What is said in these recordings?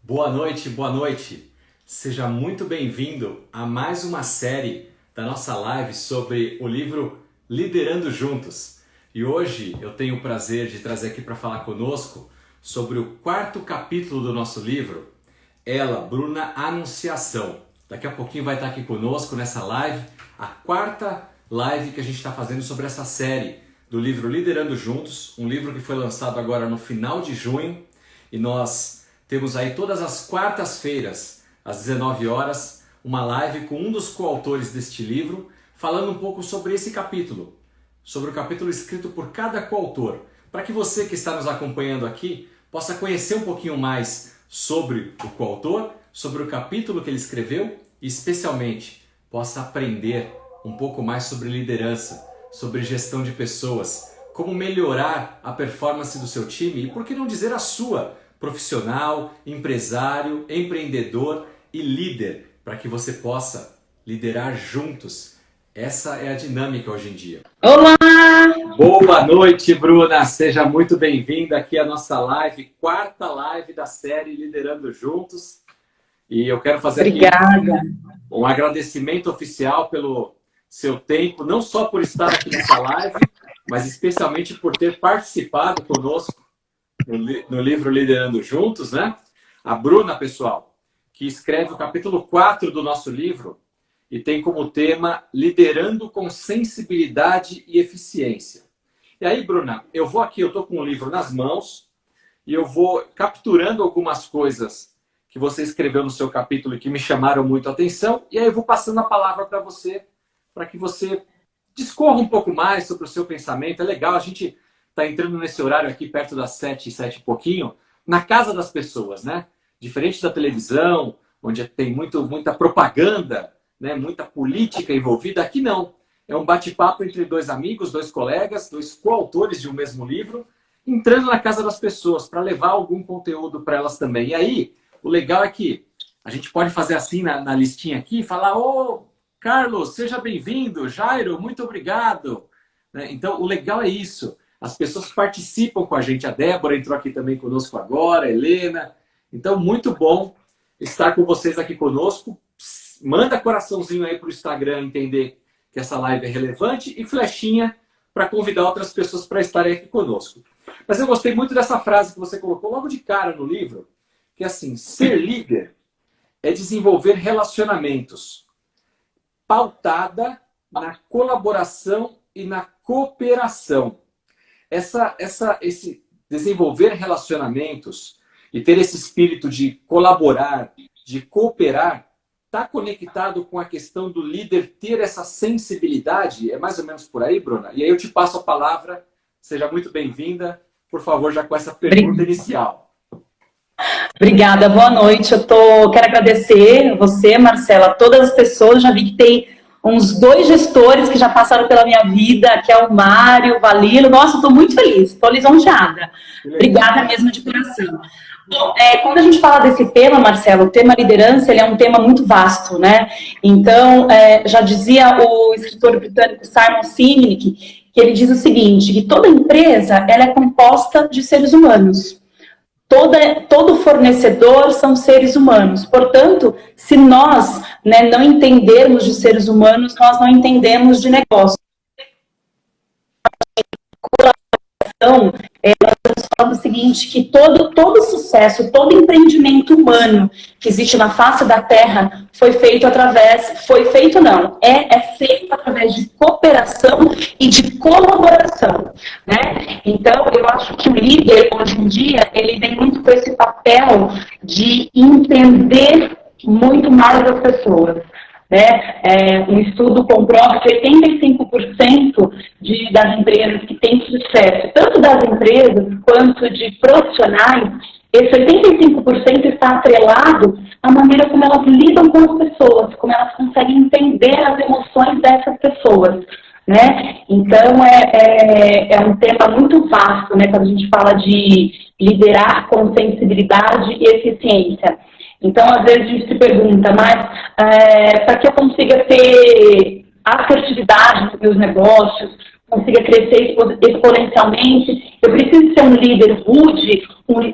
Boa noite, boa noite. Seja muito bem-vindo a mais uma série da nossa live sobre o livro Liderando Juntos. E hoje eu tenho o prazer de trazer aqui para falar conosco sobre o quarto capítulo do nosso livro, ela, Bruna Anunciação. Daqui a pouquinho vai estar aqui conosco nessa live, a quarta live que a gente está fazendo sobre essa série do livro Liderando Juntos, um livro que foi lançado agora no final de junho, e nós temos aí todas as quartas-feiras, às 19 horas, uma live com um dos coautores deste livro, falando um pouco sobre esse capítulo, sobre o capítulo escrito por cada coautor, para que você que está nos acompanhando aqui possa conhecer um pouquinho mais sobre o coautor, sobre o capítulo que ele escreveu e, especialmente, possa aprender um pouco mais sobre liderança, sobre gestão de pessoas, como melhorar a performance do seu time e, por que não dizer, a sua, profissional, empresário, empreendedor e líder, para que você possa liderar juntos. Essa é a dinâmica hoje em dia. Olá! Boa noite, Bruna! Seja muito bem-vinda aqui à nossa live, quarta live da série Liderando Juntos. E eu quero fazer aqui um agradecimento oficial pelo seu tempo, não só por estar aqui nessa live, mas especialmente por ter participado conosco no livro Liderando Juntos, né? A Bruna, pessoal, que escreve o capítulo 4 do nosso livro e tem como tema Liderando com Sensibilidade e Eficiência. E aí, Bruna, eu tô com o livro nas mãos e eu vou capturando algumas coisas que você escreveu no seu capítulo e que me chamaram muito a atenção, e aí eu vou passando a palavra para você, para que você discorra um pouco mais sobre o seu pensamento. É legal, a gente está entrando nesse horário aqui perto das 7 e pouquinho, na casa das pessoas, né? Diferente da televisão, onde tem muita propaganda, né? Muita política envolvida, aqui não. É um bate-papo entre dois amigos, dois colegas, dois coautores de um mesmo livro, entrando na casa das pessoas para levar algum conteúdo para elas também. E aí, o legal é que a gente pode fazer assim na listinha aqui, falar: ô, Carlos, seja bem-vindo, Jairo, muito obrigado. Né? Então, o legal é isso. As pessoas participam com a gente. A Débora entrou aqui também conosco agora, a Helena. Então, muito bom estar com vocês aqui conosco. Manda coraçãozinho aí para o Instagram entender que essa live é relevante e flechinha para convidar outras pessoas para estarem aqui conosco. Mas eu gostei muito dessa frase que você colocou logo de cara no livro, que é assim: ser líder é desenvolver relacionamentos pautada na colaboração e na cooperação. Esse desenvolver relacionamentos e ter esse espírito de colaborar, de cooperar, está conectado com a questão do líder ter essa sensibilidade? É mais ou menos por aí, Bruna? E aí eu te passo a palavra. Seja muito bem-vinda. Por favor, já com essa pergunta inicial. Obrigada, boa noite. Quero agradecer você, Marcela, todas as pessoas. Já vi que tem uns 2 gestores que já passaram pela minha vida, que é o Mário, o Valilo. Nossa, estou muito feliz, estou lisonjeada. Obrigada mesmo de coração. Bom, quando a gente fala desse tema, Marcelo, o tema liderança, ele é um tema muito vasto, né? Então, já dizia o escritor britânico Simon Sinek, que ele diz o seguinte, que toda empresa ela é composta de seres humanos. Todo fornecedor são seres humanos. Portanto, se nós não entendermos de seres humanos, nós não entendemos de negócio. Então, nós estamos falando o seguinte, que todo sucesso, todo empreendimento humano que existe na face da Terra é feito através de cooperação e de colaboração, né? Então, eu acho que o líder, hoje em dia, ele tem muito com esse papel de entender muito mais as pessoas. Um estudo comprova que 85% das empresas que têm sucesso, tanto das empresas quanto de profissionais, esse 85% está atrelado à maneira como elas lidam com as pessoas, como elas conseguem entender as emoções dessas pessoas. Né? Então, é um tema muito vasto, né, quando a gente fala de liderar com sensibilidade e eficiência. Então, às vezes a gente se pergunta, mas para que eu consiga ter assertividade nos meus negócios, consiga crescer exponencialmente, eu preciso ser um líder rude?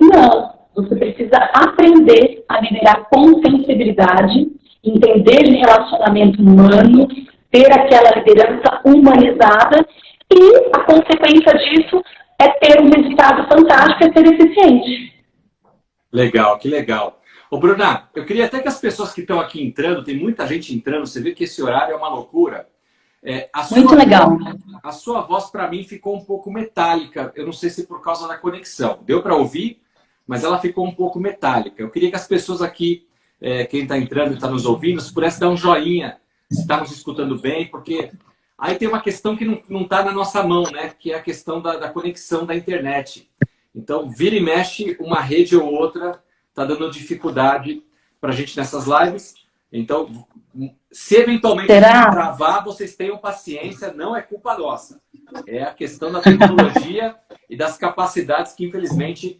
Não. Você precisa aprender a liderar com sensibilidade, entender de relacionamento humano, ter aquela liderança humanizada e a consequência disso é ter um resultado fantástico, é ser eficiente. Legal, que legal. Ô, Bruna, eu queria até que as pessoas que estão aqui entrando, tem muita gente entrando, você vê que esse horário é uma loucura. Muito legal. A sua voz, para mim, ficou um pouco metálica. Eu não sei se por causa da conexão. Deu para ouvir, mas ela ficou um pouco metálica. Eu queria que as pessoas aqui, quem está entrando e está nos ouvindo, se pudesse dar um joinha, se está nos escutando bem, porque aí tem uma questão que não está na nossa mão, né? Que é a questão da conexão da internet. Então, vira e mexe, uma rede ou outra está dando dificuldade para a gente nessas lives. Então, se eventualmente travar, vocês tenham paciência, não é culpa nossa. É a questão da tecnologia e das capacidades que, infelizmente,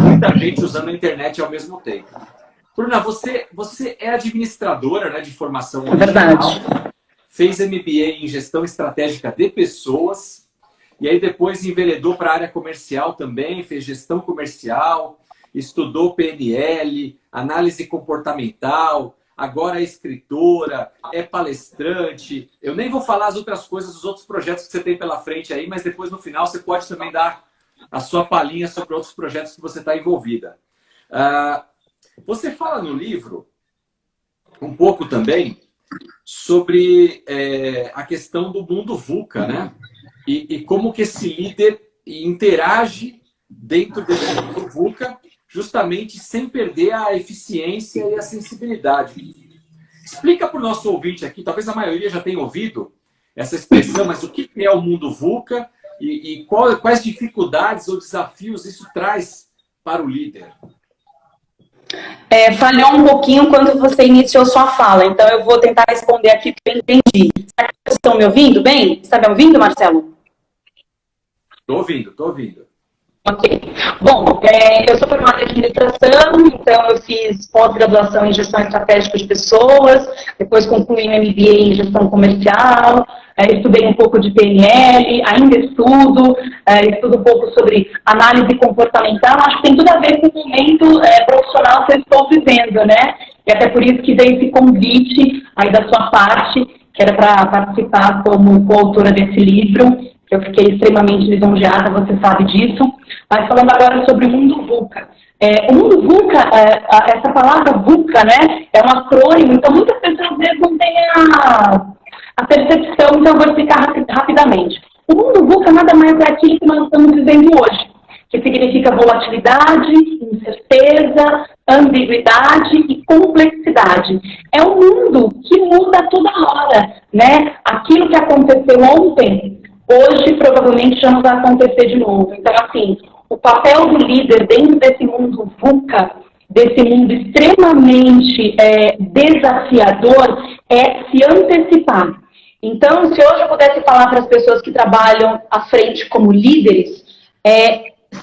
muita gente usando a internet ao mesmo tempo. Bruna, você é administradora, né, de formação original. É verdade. Fez MBA em gestão estratégica de pessoas. E aí depois enveredou para a área comercial também, fez gestão comercial, estudou PNL, análise comportamental, agora é escritora, é palestrante. Eu nem vou falar as outras coisas, os outros projetos que você tem pela frente aí, mas depois no final você pode também dar a sua palhinha sobre outros projetos que você está envolvida. Você fala no livro um pouco também sobre a questão do mundo VUCA, né? E como que esse líder interage dentro desse mundo VUCA, justamente sem perder a eficiência e a sensibilidade. Explica para o nosso ouvinte aqui, talvez a maioria já tenha ouvido essa expressão, mas o que é o mundo VUCA e quais dificuldades ou desafios isso traz para o líder? Falhou um pouquinho quando você iniciou sua fala, então eu vou tentar responder aqui que eu entendi. Será que vocês estão me ouvindo bem? Está me ouvindo, Marcelo? Estou ouvindo. Ok. Bom, eu sou formada em administração, então eu fiz pós-graduação em gestão estratégica de pessoas, depois concluí um MBA em gestão comercial, estudei um pouco de PNL, ainda estudo um pouco sobre análise comportamental, acho que tem tudo a ver com o momento profissional que eu estou vivendo, né? E até por isso que veio esse convite aí da sua parte, que era para participar como coautora desse livro. Eu fiquei extremamente lisonjeada, você sabe disso. Mas falando agora sobre o mundo VUCA. O mundo VUCA, essa palavra VUCA, né, é um acrônimo, então muitas pessoas às vezes não têm a percepção, então eu vou explicar rapidamente. O mundo VUCA nada mais é aquilo que nós estamos vivendo hoje, que significa volatilidade, incerteza, ambiguidade e complexidade. É um mundo que muda toda hora, né? Aquilo que aconteceu ontem, hoje provavelmente já não vai acontecer de novo. Então, assim, o papel do líder dentro desse mundo VUCA, desse mundo extremamente desafiador, é se antecipar. Então, se hoje eu pudesse falar para as pessoas que trabalham à frente como líderes,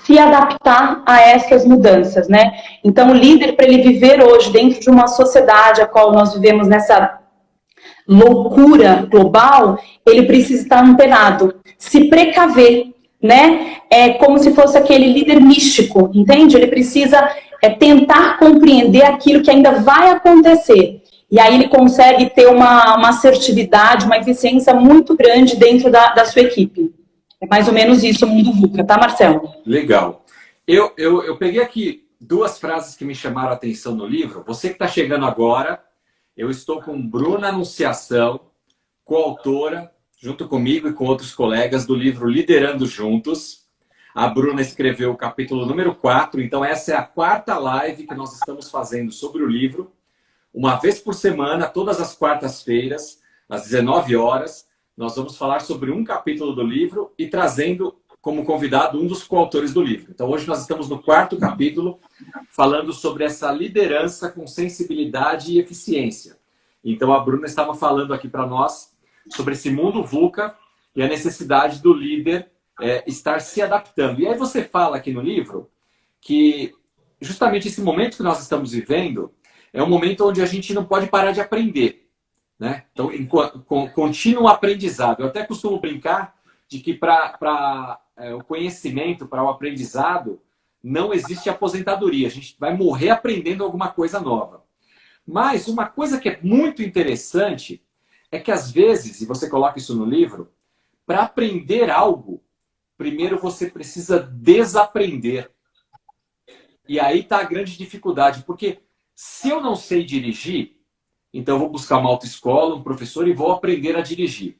se adaptar a essas mudanças, né? Então, o líder, para ele viver hoje dentro de uma sociedade a qual nós vivemos nessa loucura global, ele precisa estar antenado, se precaver, né? É como se fosse aquele líder místico, entende? Ele precisa tentar compreender aquilo que ainda vai acontecer. E aí ele consegue ter uma assertividade, uma eficiência muito grande dentro da sua equipe. É mais ou menos isso o mundo VUCA, tá, Marcelo? Legal. Eu peguei aqui duas frases que me chamaram a atenção no livro. Você que está chegando agora, eu estou com Bruna Anunciação, coautora, junto comigo e com outros colegas, do livro Liderando Juntos. A Bruna escreveu o capítulo número 4, então essa é a quarta live que nós estamos fazendo sobre o livro. Uma vez por semana, todas as quartas-feiras, às 19 horas, nós vamos falar sobre um capítulo do livro e trazendo como convidado um dos coautores do livro. Então hoje nós estamos no quarto capítulo, falando sobre essa liderança com sensibilidade e eficiência. Então a Bruna estava falando aqui para nós sobre esse mundo VUCA e a necessidade do líder estar se adaptando. E aí você fala aqui no livro que justamente esse momento que nós estamos vivendo é um momento onde a gente não pode parar de aprender, né? Então, contínuo aprendizado. Eu até costumo brincar de que para o conhecimento, para o aprendizado, não existe aposentadoria. A gente vai morrer aprendendo alguma coisa nova. Mas uma coisa que é muito interessante é que às vezes, e você coloca isso no livro, para aprender algo, primeiro você precisa desaprender. E aí está a grande dificuldade, porque se eu não sei dirigir, então eu vou buscar uma autoescola, um professor e vou aprender a dirigir,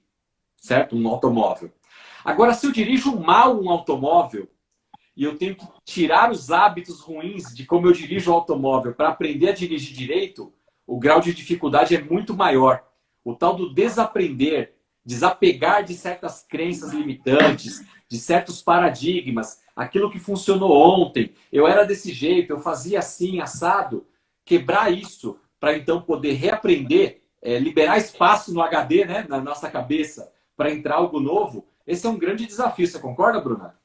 certo? Um automóvel. Agora, se eu dirijo mal um automóvel e eu tenho que tirar os hábitos ruins de como eu dirijo o automóvel para aprender a dirigir direito, o grau de dificuldade é muito maior. O tal do desaprender, desapegar de certas crenças limitantes, de certos paradigmas, aquilo que funcionou ontem, eu era desse jeito, eu fazia assim, assado, quebrar isso para então poder reaprender, liberar espaço no HD, né, na nossa cabeça, para entrar algo novo, esse é um grande desafio. Você concorda, Bruna?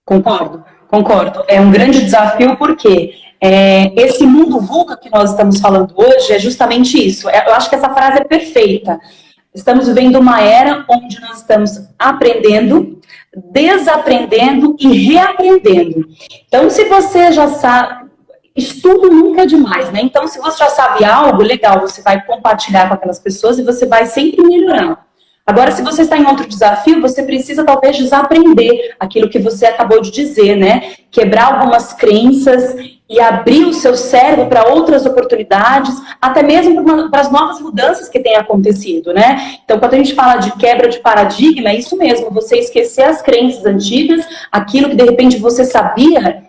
Concordo, concordo. É um grande desafio porque esse mundo VUCA que nós estamos falando hoje é justamente isso. Eu acho que essa frase é perfeita. Estamos vivendo uma era onde nós estamos aprendendo, desaprendendo e reaprendendo. Então, se você já sabe, estudo nunca é demais, né? Então, se você já sabe algo, legal, você vai compartilhar com aquelas pessoas e você vai sempre melhorar. Agora, se você está em outro desafio, você precisa talvez desaprender aquilo que você acabou de dizer, né? Quebrar algumas crenças e abrir o seu cérebro para outras oportunidades, até mesmo para as novas mudanças que têm acontecido, né? Então, quando a gente fala de quebra de paradigma, é isso mesmo, você esquecer as crenças antigas, aquilo que de repente você sabia,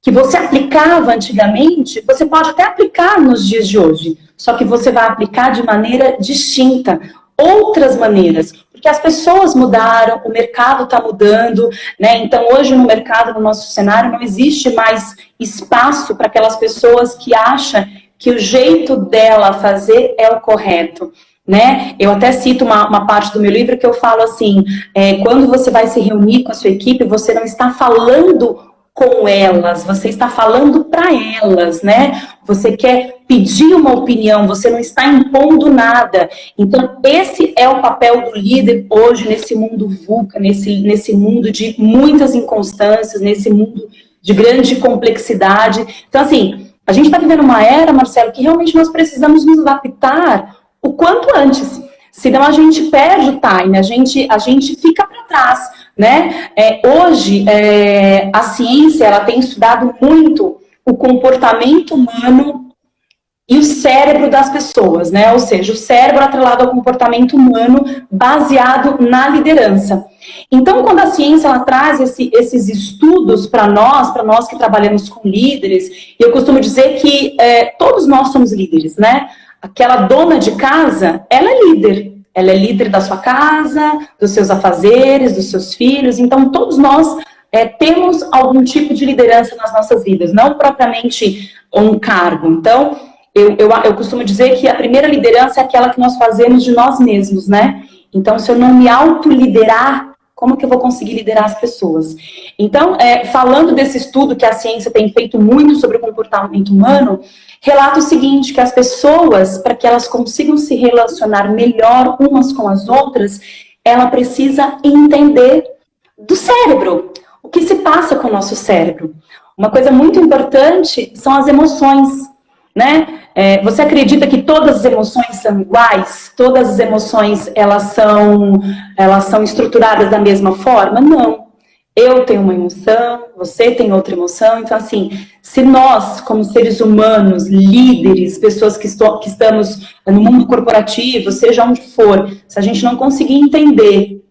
que você aplicava antigamente, você pode até aplicar nos dias de hoje, só que você vai aplicar de maneira distinta, outras maneiras, porque as pessoas mudaram, o mercado está mudando, né? Então hoje no mercado, no nosso cenário, não existe mais espaço para aquelas pessoas que acham que o jeito dela fazer é o correto, né? Eu até cito uma parte do meu livro que eu falo assim, quando você vai se reunir com a sua equipe, você não está falando com elas, você está falando para elas, né? Você quer pedir uma opinião, você não está impondo nada. Então, esse é o papel do líder hoje nesse mundo VUCA, nesse mundo de muitas inconstâncias, nesse mundo de grande complexidade. Então, assim, a gente está vivendo uma era, Marcelo, que realmente nós precisamos nos adaptar o quanto antes. Senão a gente perde o time, a gente fica para trás, né? Hoje, a ciência ela tem estudado muito o comportamento humano e o cérebro das pessoas, né? Ou seja, o cérebro atrelado ao comportamento humano baseado na liderança. Então, quando a ciência ela traz esses estudos para nós que trabalhamos com líderes, eu costumo dizer que todos nós somos líderes, né? Aquela dona de casa, ela é líder. Ela é líder da sua casa, dos seus afazeres, dos seus filhos. Então, todos nós temos algum tipo de liderança nas nossas vidas, não propriamente um cargo. Então, eu costumo dizer que a primeira liderança é aquela que nós fazemos de nós mesmos, né? Então, se eu não me autoliderar, como que eu vou conseguir liderar as pessoas? Então, falando desse estudo que a ciência tem feito muito sobre o comportamento humano, relata o seguinte, que as pessoas, para que elas consigam se relacionar melhor umas com as outras, ela precisa entender do cérebro, o que se passa com o nosso cérebro. Uma coisa muito importante são as emoções, né? Você acredita que todas as emoções são iguais? Todas as emoções, elas são estruturadas da mesma forma? Não. Eu tenho uma emoção, você tem outra emoção. Então, assim, se nós, como seres humanos, líderes, pessoas que estamos no mundo corporativo, seja onde for, se a gente não conseguir entender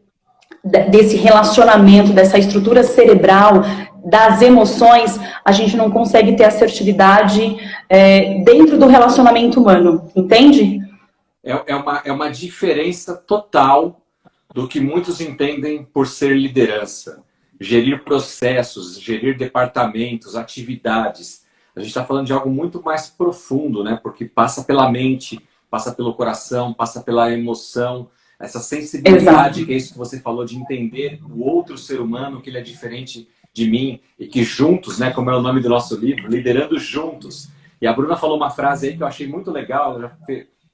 desse relacionamento, dessa estrutura cerebral, das emoções, a gente não consegue ter assertividade dentro do relacionamento humano, entende? É uma diferença total do que muitos entendem por ser liderança. Gerir processos, gerir departamentos, atividades. A gente está falando de algo muito mais profundo, né? Porque passa pela mente, passa pelo coração, passa pela emoção, essa sensibilidade, Exato. Que é isso que você falou, de entender o outro ser humano, que ele é diferente de mim, e que juntos, né? Como é o nome do nosso livro, liderando juntos. E a Bruna falou uma frase aí que eu achei muito legal,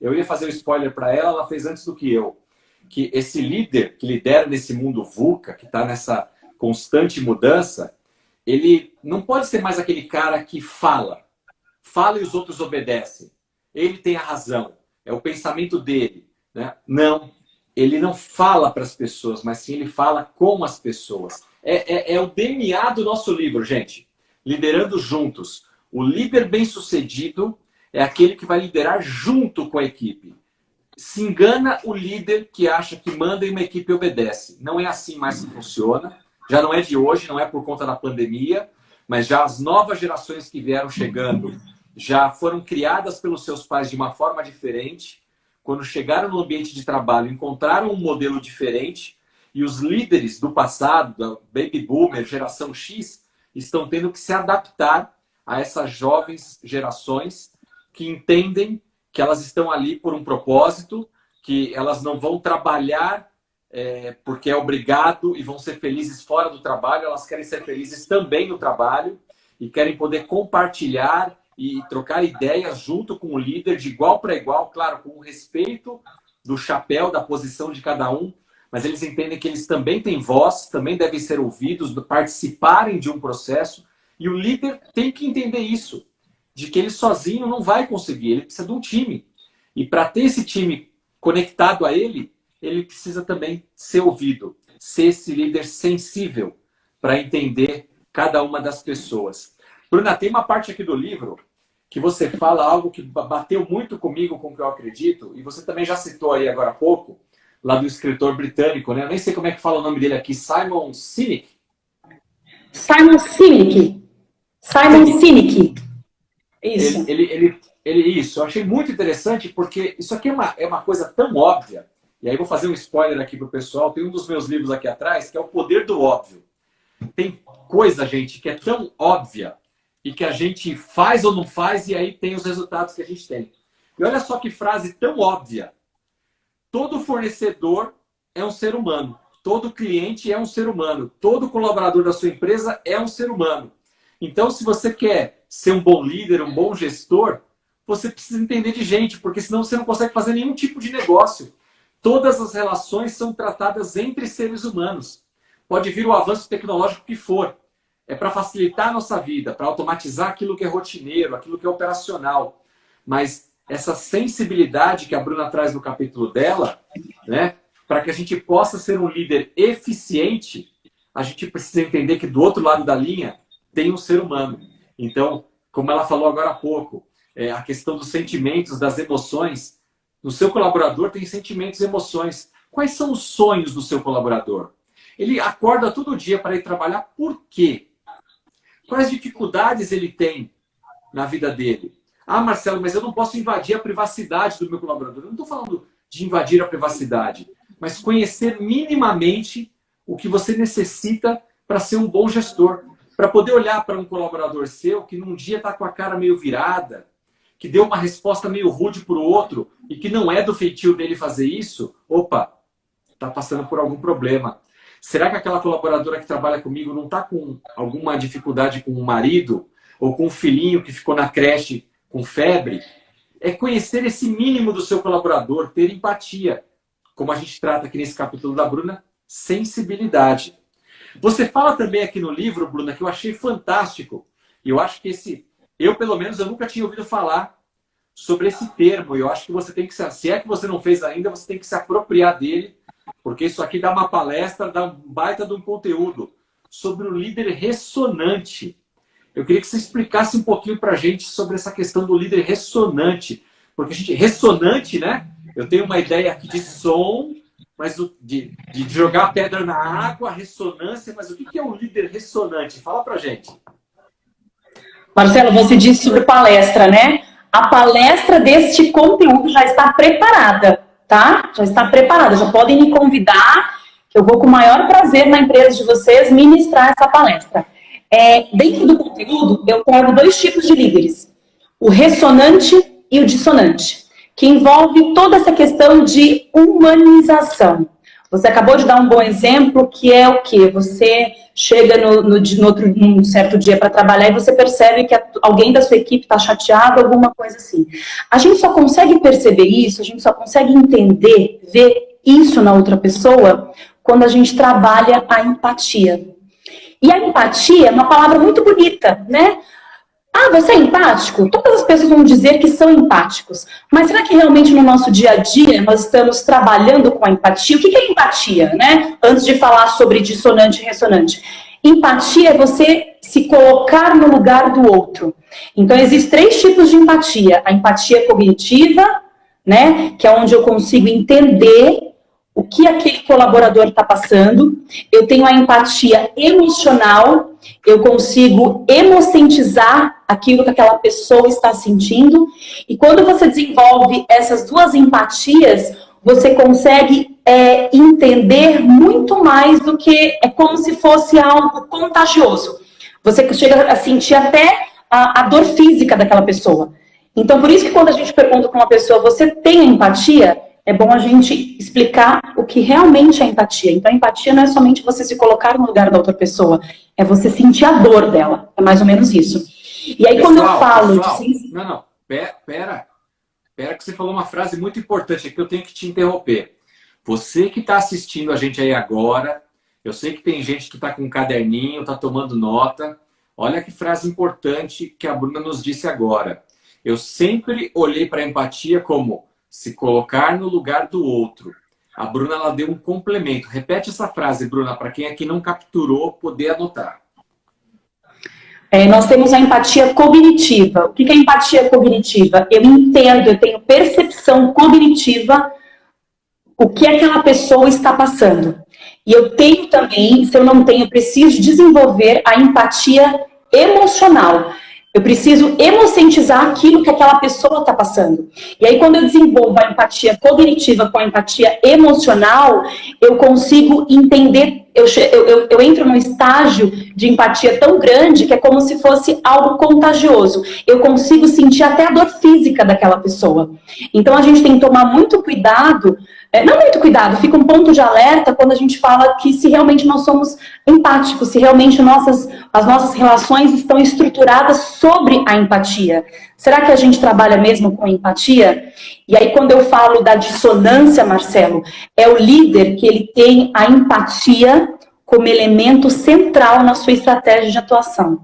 eu ia fazer um spoiler para ela, ela fez antes do que eu. Que esse líder que lidera nesse mundo VUCA, que está nessa constante mudança, ele não pode ser mais aquele cara que fala e os outros obedecem. Ele tem a razão, é o pensamento dele, né? Não, ele não fala para as pessoas, mas sim ele fala com as pessoas. É o DNA do nosso livro, gente. Liderando juntos. O líder bem-sucedido é aquele que vai liderar junto com a equipe. Se engana o líder que acha que manda e uma equipe obedece. Não é assim mais que funciona. Já não é de hoje, não é por conta da pandemia, mas já as novas gerações que vieram chegando já foram criadas pelos seus pais de uma forma diferente. Quando chegaram no ambiente de trabalho, encontraram um modelo diferente e os líderes do passado, da Baby Boomer, geração X, estão tendo que se adaptar a essas jovens gerações que entendem que elas estão ali por um propósito, que elas não vão trabalhar porque é obrigado e vão ser felizes fora do trabalho, elas querem ser felizes também no trabalho e querem poder compartilhar e trocar ideias junto com o líder de igual para igual, claro, com o respeito do chapéu, da posição de cada um, mas eles entendem que eles também têm voz, também devem ser ouvidos, participarem de um processo, e o líder tem que entender isso, de que ele sozinho não vai conseguir, ele precisa de um time. E para ter esse time conectado a ele, ele precisa também ser ouvido, ser esse líder sensível para entender cada uma das pessoas. Bruna, tem uma parte aqui do livro que você fala algo que bateu muito comigo, com o que eu acredito, e você também já citou aí agora há pouco, lá do escritor britânico, né? Eu nem sei como é que fala o nome dele aqui, Simon Sinek. Simon Sinek. Simon Sinek. Isso. Isso, eu achei muito interessante, porque isso aqui é uma coisa tão óbvia, e aí vou fazer um spoiler aqui para o pessoal, tem um dos meus livros aqui atrás, que é O Poder do Óbvio. Tem coisa, gente, que é tão óbvia, e que a gente faz ou não faz, e aí tem os resultados que a gente tem. E olha só que frase tão óbvia. Todo fornecedor é um ser humano. Todo cliente é um ser humano. Todo colaborador da sua empresa é um ser humano. Então, se você quer ser um bom líder, um bom gestor, você precisa entender de gente, porque senão você não consegue fazer nenhum tipo de negócio. Todas as relações são tratadas entre seres humanos. Pode vir o avanço tecnológico que for. É para facilitar a nossa vida, para automatizar aquilo que é rotineiro, aquilo que é operacional. Mas essa sensibilidade que a Bruna traz no capítulo dela, né, para que a gente possa ser um líder eficiente, a gente precisa entender que do outro lado da linha tem um ser humano. Então, como ela falou agora há pouco, a questão dos sentimentos, das emoções. No seu colaborador tem sentimentos e emoções. Quais são os sonhos do seu colaborador? Ele acorda todo dia para ir trabalhar, por quê? Quais dificuldades ele tem na vida dele? Ah, Marcelo, mas eu não posso invadir a privacidade do meu colaborador. Eu não estou falando de invadir a privacidade, mas conhecer minimamente o que você necessita para ser um bom gestor. Para poder olhar para um colaborador seu que num dia está com a cara meio virada, que deu uma resposta meio rude para o outro e que não é do feitio dele fazer isso, opa, está passando por algum problema. Será que aquela colaboradora que trabalha comigo não está com alguma dificuldade com o marido ou com o filhinho que ficou na creche com febre? É conhecer esse mínimo do seu colaborador, ter empatia. Como a gente trata aqui nesse capítulo da Bruna, sensibilidade. Você fala também aqui no livro, Bruna, que eu achei fantástico. E eu acho que eu pelo menos, eu nunca tinha ouvido falar sobre esse termo. Eu acho que você tem que, se é que você não fez ainda, você tem que se apropriar dele, porque isso aqui dá uma palestra, dá um baita de um conteúdo sobre o líder ressonante. Eu queria que você explicasse um pouquinho para a gente sobre essa questão do líder ressonante. Porque a gente, ressonante, né? Eu tenho uma ideia aqui de som, mas de jogar a pedra na água, ressonância, mas o que é um líder ressonante? Fala para a gente. Marcelo, você disse sobre palestra, né? A palestra deste conteúdo já está preparada, tá? Já está preparada, já podem me convidar, que eu vou com o maior prazer na empresa de vocês ministrar essa palestra. Dentro do conteúdo, eu trago 2 tipos de líderes. O ressonante e o dissonante, que envolve toda essa questão de humanização. Você acabou de dar um bom exemplo, que é o quê? Você chega num certo dia para trabalhar e você percebe que alguém da sua equipe está chateado, alguma coisa assim. A gente só consegue perceber isso, a gente só consegue entender, ver isso na outra pessoa, quando a gente trabalha a empatia. E a empatia é uma palavra muito bonita, né? Ah, você é empático? Todas as pessoas vão dizer que são empáticos. Mas será que realmente no nosso dia a dia nós estamos trabalhando com a empatia? O que é empatia, né? Antes de falar sobre dissonante e ressonante. Empatia é você se colocar no lugar do outro. Então, existem 3 tipos de empatia. A empatia cognitiva, né? Que é onde eu consigo entender o que aquele colaborador está passando. Eu tenho a empatia emocional, eu consigo emocentizar aquilo que aquela pessoa está sentindo. E quando você desenvolve essas 2 empatias, você consegue entender muito mais do que é como se fosse algo contagioso. Você chega a sentir até a dor física daquela pessoa. Então, por isso que quando a gente pergunta para uma pessoa, você tem empatia? É bom a gente explicar o que realmente é empatia. Então, a empatia não é somente você se colocar no lugar da outra pessoa, é você sentir a dor dela. É mais ou menos isso. E aí, quando eu falo... Não. Pera que você falou uma frase muito importante aqui, eu tenho que te interromper. Você que está assistindo a gente aí agora, eu sei que tem gente que está com um caderninho, está tomando nota. Olha que frase importante que a Bruna nos disse agora. Eu sempre olhei para a empatia como se colocar no lugar do outro. A Bruna, ela deu um complemento. Repete essa frase, Bruna, para quem aqui não capturou, poder anotar. Nós temos a empatia cognitiva. O que é empatia cognitiva? Eu entendo, eu tenho percepção cognitiva o que aquela pessoa está passando. E eu tenho também, se eu não tenho, eu preciso desenvolver a empatia emocional. Eu preciso emocentizar aquilo que aquela pessoa está passando. E aí, quando eu desenvolvo a empatia cognitiva com a empatia emocional, eu consigo entender, eu entro num estágio de empatia tão grande que é como se fosse algo contagioso. Eu consigo sentir até a dor física daquela pessoa. Então, a gente tem que tomar muito cuidado, não muito cuidado, fica um ponto de alerta quando a gente fala que se realmente nós somos empáticos, se realmente as nossas relações estão estruturadas sobre a empatia. Será que a gente trabalha mesmo com empatia? E aí, quando eu falo da dissonância, Marcelo, é o líder que ele tem a empatia como elemento central na sua estratégia de atuação.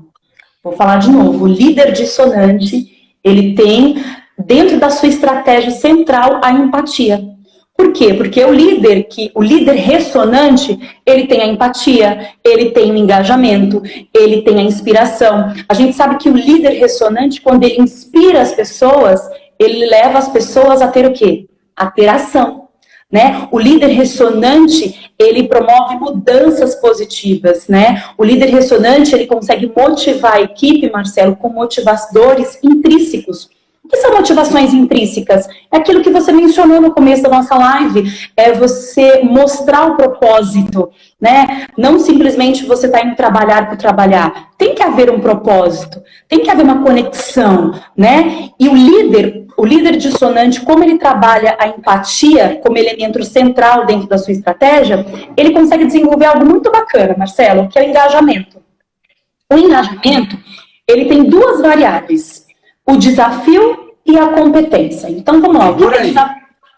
Vou falar de novo, o líder dissonante, ele tem dentro da sua estratégia central a empatia. Por quê? Porque o líder ressonante, ele tem a empatia, ele tem o engajamento, ele tem a inspiração. A gente sabe que o líder ressonante, quando ele inspira as pessoas, ele leva as pessoas a ter o quê? A ter ação, né? O líder ressonante, ele promove mudanças positivas, né? O líder ressonante, ele consegue motivar a equipe, Marcelo, com motivadores intrínsecos. O que são motivações intrínsecas? É aquilo que você mencionou no começo da nossa live, é você mostrar o propósito, né? Não simplesmente você está indo trabalhar por trabalhar. Tem que haver um propósito, tem que haver uma conexão, né? E o líder dissonante, como ele trabalha a empatia como elemento central dentro da sua estratégia, ele consegue desenvolver algo muito bacana, Marcelo, que é o engajamento. O engajamento, ele tem 2 variáveis. O desafio e a competência. Então, vamos lá.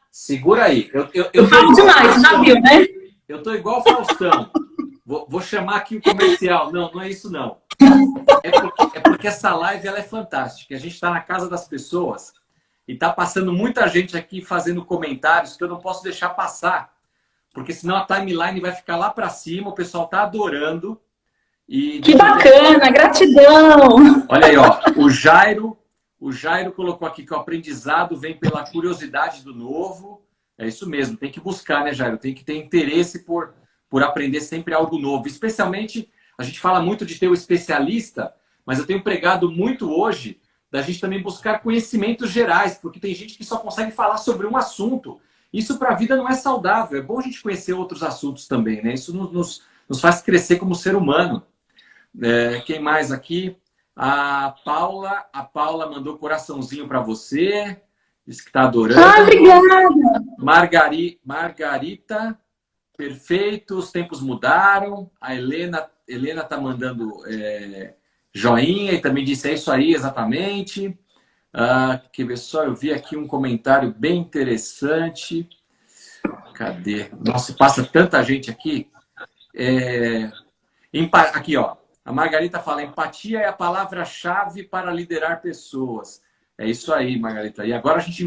Segura aí. Eu falo demais, você já viu, né? Eu tô igual o Faustão. Vou chamar aqui o comercial. Não é isso não. É porque essa live ela é fantástica. A gente está na casa das pessoas e está passando muita gente aqui fazendo comentários que eu não posso deixar passar. Porque senão a timeline vai ficar lá para cima, o pessoal está adorando. Que bacana, gratidão! Olha aí, ó. O Jairo colocou aqui que o aprendizado vem pela curiosidade do novo. É isso mesmo, tem que buscar, né, Jairo? Tem que ter interesse por aprender sempre algo novo. Especialmente, a gente fala muito de ter o especialista, mas eu tenho pregado muito hoje da gente também buscar conhecimentos gerais, porque tem gente que só consegue falar sobre um assunto. Isso para a vida não é saudável. É bom a gente conhecer outros assuntos também, né? Isso nos faz crescer como ser humano. Quem mais aqui? A Paula mandou coraçãozinho para você. Disse que está adorando. Ah, obrigada! Margarita, perfeito, os tempos mudaram. A Helena está mandando joinha e também disse, é isso aí, exatamente. Quer ver só? Eu vi aqui um comentário bem interessante. Cadê? Nossa, passa tanta gente aqui. Aqui, ó. A Margarita fala, empatia é a palavra-chave para liderar pessoas. É isso aí, Margarita. E agora a gente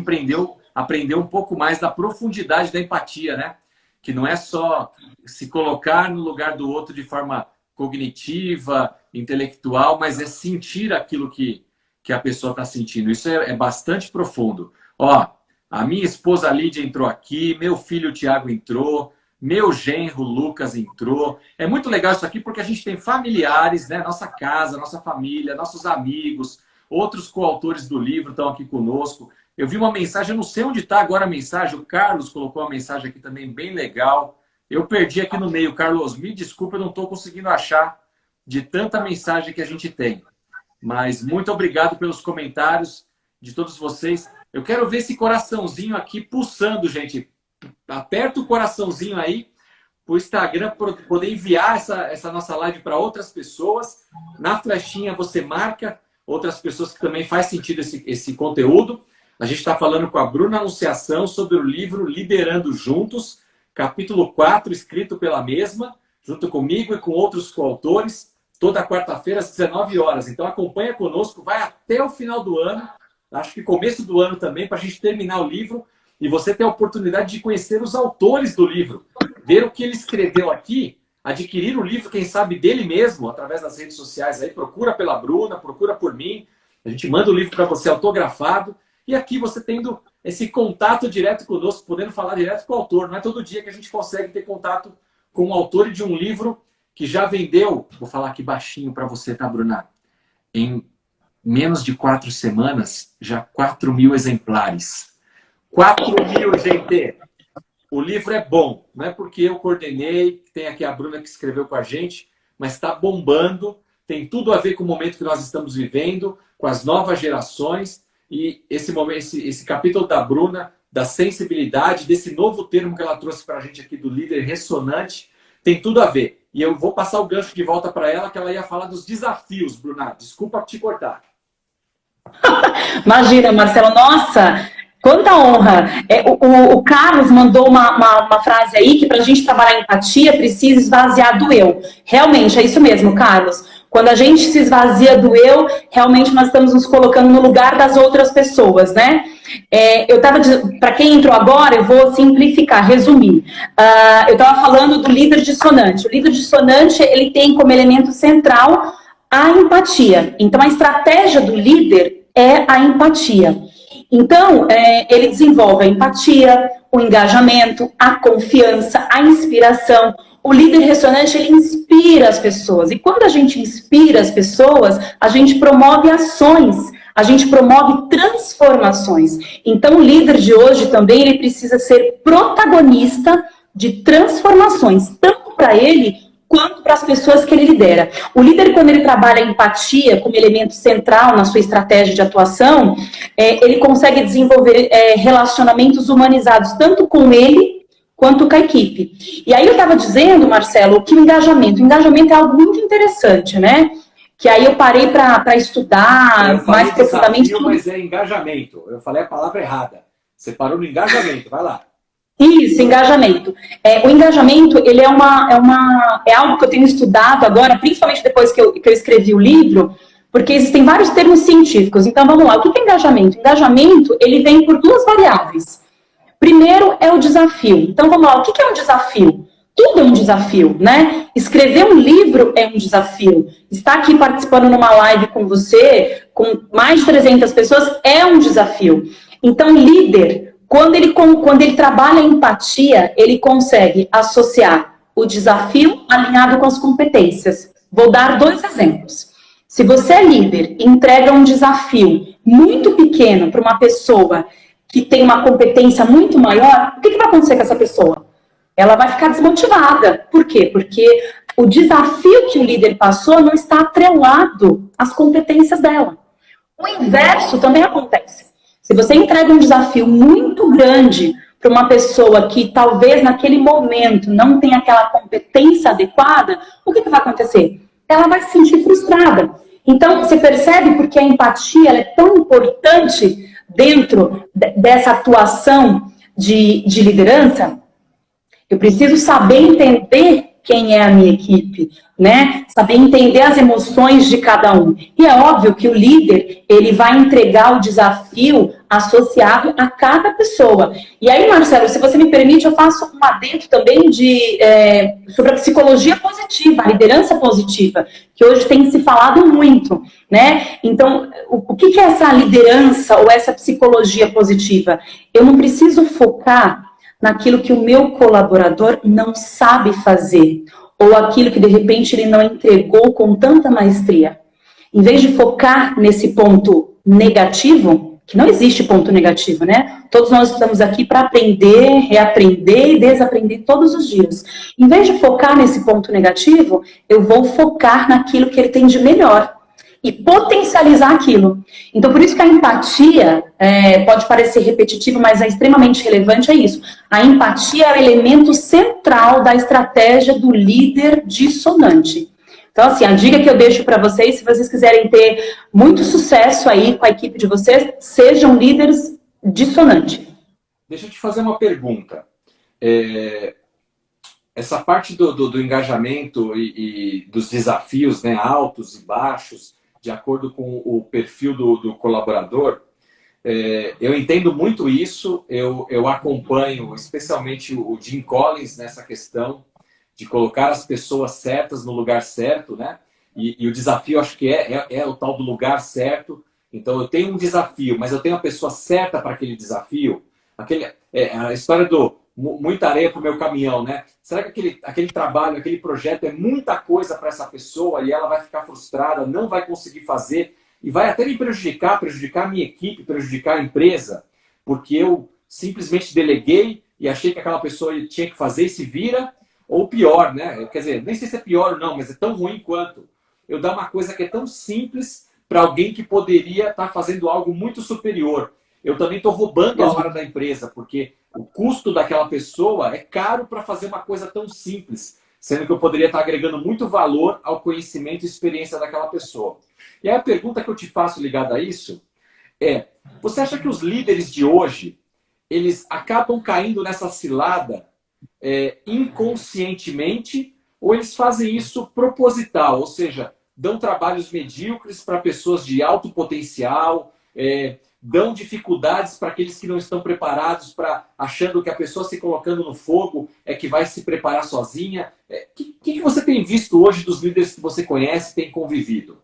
aprendeu um pouco mais da profundidade da empatia, né? Que não é só se colocar no lugar do outro de forma cognitiva, intelectual, mas é sentir aquilo que a pessoa está sentindo. Isso é bastante profundo. Ó, a minha esposa Lídia entrou aqui, meu filho Tiago entrou, meu genro Lucas entrou. É muito legal isso aqui porque a gente tem familiares, né? Nossa casa, nossa família, nossos amigos, outros coautores do livro estão aqui conosco. Eu vi uma mensagem, eu não sei onde está agora a mensagem, o Carlos colocou uma mensagem aqui também bem legal. Eu perdi aqui no meio, Carlos, me desculpa, eu não estou conseguindo achar de tanta mensagem que a gente tem. Mas muito obrigado pelos comentários de todos vocês. Eu quero ver esse coraçãozinho aqui pulsando, gente. Aperta o coraçãozinho aí para o Instagram poder enviar essa nossa live para outras pessoas. Na flechinha você marca outras pessoas que também faz sentido esse conteúdo. A gente está falando com a Bruna Anunciação sobre o livro Liderando Juntos, capítulo 4, escrito pela mesma, junto comigo e com outros coautores, toda quarta-feira às 19 horas. Então acompanha conosco, vai até o final do ano, acho que começo do ano também, para a gente terminar o livro e você ter a oportunidade de conhecer os autores do livro, ver o que ele escreveu aqui, adquirir o livro, quem sabe, dele mesmo, através das redes sociais. Aí procura pela Bruna, procura por mim, a gente manda o livro para você autografado. E aqui você tendo esse contato direto conosco, podendo falar direto com o autor. Não é todo dia que a gente consegue ter contato com o autor de um livro que já vendeu, vou falar aqui baixinho para você, tá, Bruna? Em menos de 4 semanas, já 4.000 exemplares. 4.000, gente! O livro é bom. Não é porque eu coordenei, tem aqui a Bruna que escreveu com a gente, mas está bombando. Tem tudo a ver com o momento que nós estamos vivendo, com as novas gerações. E esse capítulo da Bruna, da sensibilidade, desse novo termo que ela trouxe para a gente aqui do líder ressonante, tem tudo a ver. E eu vou passar o gancho de volta para ela, que ela ia falar dos desafios, Bruna. Desculpa te cortar. Imagina, Marcelo. Nossa, quanta honra. O Carlos mandou uma frase aí que para a gente trabalhar a empatia precisa esvaziar do eu. Realmente, é isso mesmo, Carlos. Quando a gente se esvazia do eu, realmente nós estamos nos colocando no lugar das outras pessoas, né? Para quem entrou agora, eu vou simplificar, resumir. Eu estava falando do líder dissonante. O líder dissonante, ele tem como elemento central a empatia. Então, a estratégia do líder é a empatia. Então, ele desenvolve a empatia, o engajamento, a confiança, a inspiração. O líder ressonante, ele inspira as pessoas. E quando a gente inspira as pessoas, a gente promove ações, a gente promove transformações. Então, o líder de hoje também, ele precisa ser protagonista de transformações, tanto para ele quanto para as pessoas que ele lidera. O líder, quando ele trabalha a empatia como elemento central na sua estratégia de atuação, ele consegue desenvolver relacionamentos humanizados, tanto com ele quanto com a equipe. E aí eu estava dizendo, Marcelo, que o engajamento é algo muito interessante, né? Que aí eu parei para estudar mais profundamente. Desafio, mas é engajamento. Eu falei a palavra errada. Você parou no engajamento, vai lá. Isso, engajamento. O engajamento, ele é algo que eu tenho estudado agora, principalmente depois que eu escrevi o livro, porque existem vários termos científicos. Então, vamos lá. O que é engajamento? Engajamento, ele vem por 2 variáveis. Primeiro é o desafio. Então, vamos lá. O que é um desafio? Tudo é um desafio, né? Escrever um livro é um desafio. Estar aqui participando numa live com você, com mais de 300 pessoas, é um desafio. Então, líder, quando ele trabalha a empatia, ele consegue associar o desafio alinhado com as competências. Vou dar 2 exemplos. Se você é líder e entrega um desafio muito pequeno para uma pessoa que tem uma competência muito maior, o que vai acontecer com essa pessoa? Ela vai ficar desmotivada. Por quê? Porque o desafio que o líder passou não está atrelado às competências dela. O inverso também acontece. Se você entrega um desafio muito grande para uma pessoa que talvez naquele momento não tenha aquela competência adequada, o que vai acontecer? Ela vai se sentir frustrada. Então, você percebe porque a empatia ela é tão importante dentro dessa atuação de liderança? Eu preciso saber entender quem é a minha equipe, né? Saber entender as emoções de cada um. E é óbvio que o líder, ele vai entregar o desafio associado a cada pessoa. E aí, Marcelo, se você me permite, eu faço um adendo também sobre a psicologia positiva, a liderança positiva, que hoje tem se falado muito, né? Então, o que é essa liderança ou essa psicologia positiva? Eu não preciso focar naquilo que o meu colaborador não sabe fazer, ou aquilo que de repente ele não entregou com tanta maestria. Em vez de focar nesse ponto negativo, que não existe ponto negativo, né? Todos nós estamos aqui para aprender, reaprender e desaprender todos os dias. Em vez de focar nesse ponto negativo, eu vou focar naquilo que ele tem de melhor e potencializar aquilo. Então, por isso que a empatia, pode parecer repetitivo, mas é extremamente relevante, é isso. A empatia é o elemento central da estratégia do líder dissonante. Então, assim, a dica que eu deixo para vocês, se vocês quiserem ter muito sucesso aí com a equipe de vocês, sejam líderes dissonantes. Deixa eu te fazer uma pergunta. Essa parte do engajamento e dos desafios, né, altos e baixos, de acordo com o perfil do colaborador, eu entendo muito isso, eu acompanho especialmente o Jim Collins nessa questão de colocar as pessoas certas no lugar certo, né? E o desafio, acho que é o tal do lugar certo. Então, eu tenho um desafio, mas eu tenho a pessoa certa para aquele desafio. A história do muita areia para o meu caminhão, né? Será que aquele trabalho, aquele projeto é muita coisa para essa pessoa e ela vai ficar frustrada, não vai conseguir fazer e vai até me prejudicar a minha equipe, prejudicar a empresa, porque eu simplesmente deleguei e achei que aquela pessoa tinha que fazer e se vira, ou pior, né? Quer dizer, nem sei se é pior ou não, mas é tão ruim quanto eu dar uma coisa que é tão simples para alguém que poderia estar fazendo algo muito superior. Eu também estou roubando a hora da empresa, porque o custo daquela pessoa é caro para fazer uma coisa tão simples, sendo que eu poderia estar agregando muito valor ao conhecimento e experiência daquela pessoa. E aí a pergunta que eu te faço ligada a isso você acha que os líderes de hoje, eles acabam caindo nessa cilada inconscientemente, ou eles fazem isso proposital, ou seja, dão trabalhos medíocres para pessoas de alto potencial, dão dificuldades para aqueles que não estão preparados, achando que a pessoa se colocando no fogo é que vai se preparar sozinha. O que você tem visto hoje dos líderes que você conhece e tem convivido?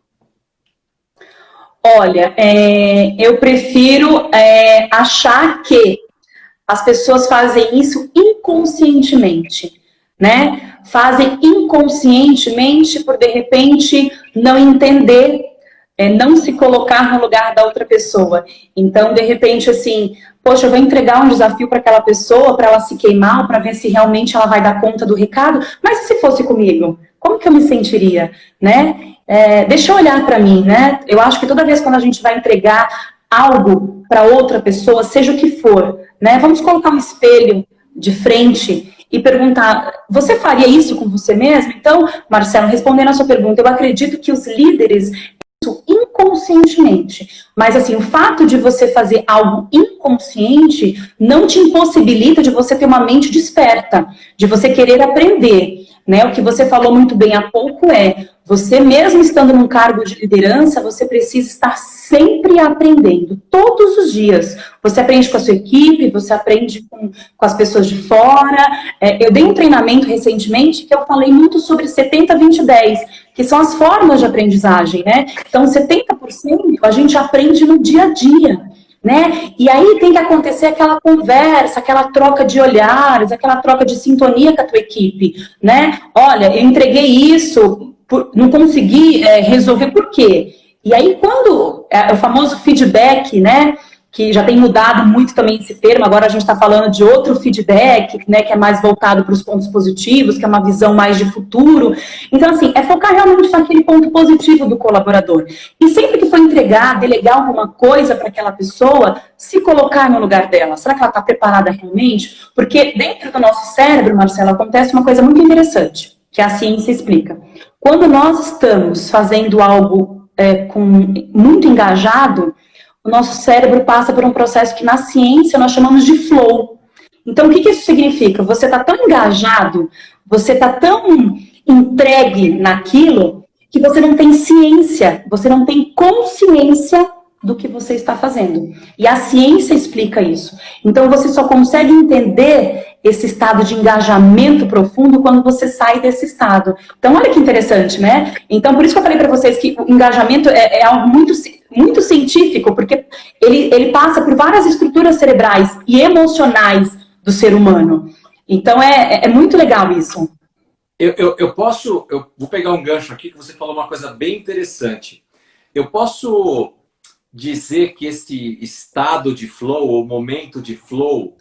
Olha, eu prefiro achar que as pessoas fazem isso inconscientemente, né? Fazem inconscientemente por, de repente, não entender, não se colocar no lugar da outra pessoa. Então, de repente, assim, poxa, eu vou entregar um desafio para aquela pessoa, para ela se queimar, para ver se realmente ela vai dar conta do recado. Mas e se fosse comigo? Como que eu me sentiria, né? Deixa eu olhar para mim, né? Eu acho que toda vez quando a gente vai entregar algo para outra pessoa, seja o que for, né? Vamos colocar um espelho de frente e perguntar, você faria isso com você mesmo? Então, Marcelo, respondendo a sua pergunta, eu acredito que os líderes isso inconscientemente, mas assim, o fato de você fazer algo inconsciente não te impossibilita de você ter uma mente desperta, de você querer aprender, né? O que você falou muito bem há pouco você mesmo estando num cargo de liderança, você precisa estar sempre aprendendo, todos os dias. Você aprende com a sua equipe, você aprende com as pessoas de fora. Eu dei um treinamento recentemente que eu falei muito sobre 70, 20, 10, que são as formas de aprendizagem, né? Então, 70% a gente aprende no dia a dia, né? E aí tem que acontecer aquela conversa, aquela troca de olhares, aquela troca de sintonia com a tua equipe, né? Olha, eu entreguei isso, não consegui resolver por quê? E aí quando o famoso feedback, né? Que já tem mudado muito também esse termo, agora a gente está falando de outro feedback, né, que é mais voltado para os pontos positivos, que é uma visão mais de futuro. Então, assim, focar realmente naquele ponto positivo do colaborador. E sempre que for entregar, delegar alguma coisa para aquela pessoa, se colocar no lugar dela. Será que ela está preparada realmente? Porque dentro do nosso cérebro, Marcelo, acontece uma coisa muito interessante, que a ciência explica. Quando nós estamos fazendo algo muito engajado, o nosso cérebro passa por um processo que na ciência nós chamamos de flow. Então, o que isso significa? Você está tão engajado, você está tão entregue naquilo, que você não tem ciência, você não tem consciência do que você está fazendo. E a ciência explica isso. Então, você só consegue entender esse estado de engajamento profundo quando você sai desse estado. Então, olha que interessante, né? Então, por isso que eu falei para vocês que o engajamento é algo muito científico, porque ele passa por várias estruturas cerebrais e emocionais do ser humano. Então, é muito legal isso. Eu vou pegar um gancho aqui que você falou uma coisa bem interessante. Eu posso dizer que esse estado de flow, ou momento de flow,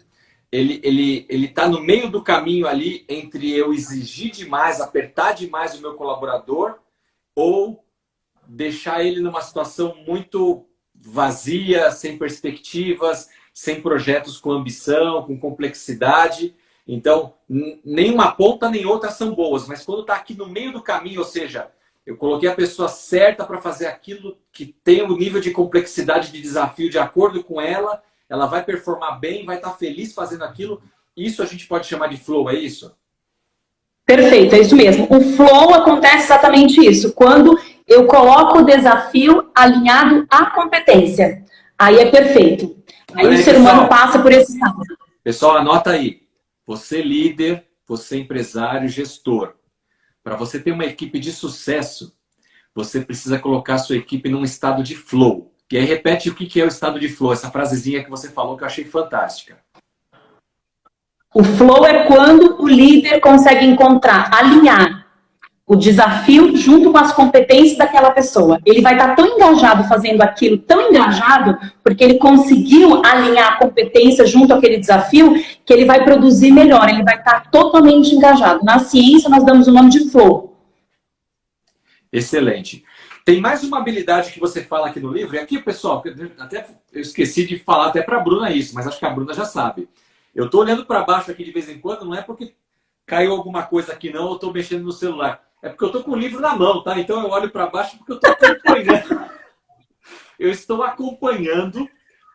ele tá no meio do caminho ali entre eu exigir demais, apertar demais o meu colaborador, ou deixar ele numa situação muito vazia, sem perspectivas, sem projetos com ambição, com complexidade. Então, nem uma ponta nem outra são boas, mas quando está aqui no meio do caminho, ou seja, eu coloquei a pessoa certa para fazer aquilo que tem um nível de complexidade de desafio de acordo com ela, ela vai performar bem, vai estar feliz fazendo aquilo. Isso a gente pode chamar de flow, é isso? Perfeito, é isso mesmo. O flow acontece exatamente isso, quando eu coloco o desafio alinhado à competência. Aí é perfeito. Aí o ser humano passa por esse estado. Pessoal, anota aí. Você líder, você empresário, gestor. Para você ter uma equipe de sucesso, você precisa colocar a sua equipe num estado de flow. E aí repete o que é o estado de flow, essa frasezinha que você falou que eu achei fantástica. O flow é quando o líder consegue encontrar, alinhar o desafio junto com as competências daquela pessoa. Ele vai estar tão engajado fazendo aquilo, tão engajado, porque ele conseguiu alinhar a competência junto àquele desafio, que ele vai produzir melhor, ele vai estar totalmente engajado. Na ciência, nós damos o nome de flow. Excelente. Tem mais uma habilidade que você fala aqui no livro, e aqui, pessoal, até eu esqueci de falar até para a Bruna isso, mas acho que a Bruna já sabe. Eu estou olhando para baixo aqui de vez em quando, não é porque caiu alguma coisa aqui não, eu estou mexendo no celular. É porque eu estou com o livro na mão, tá? Então eu olho para baixo porque eu estou acompanhando. Eu estou acompanhando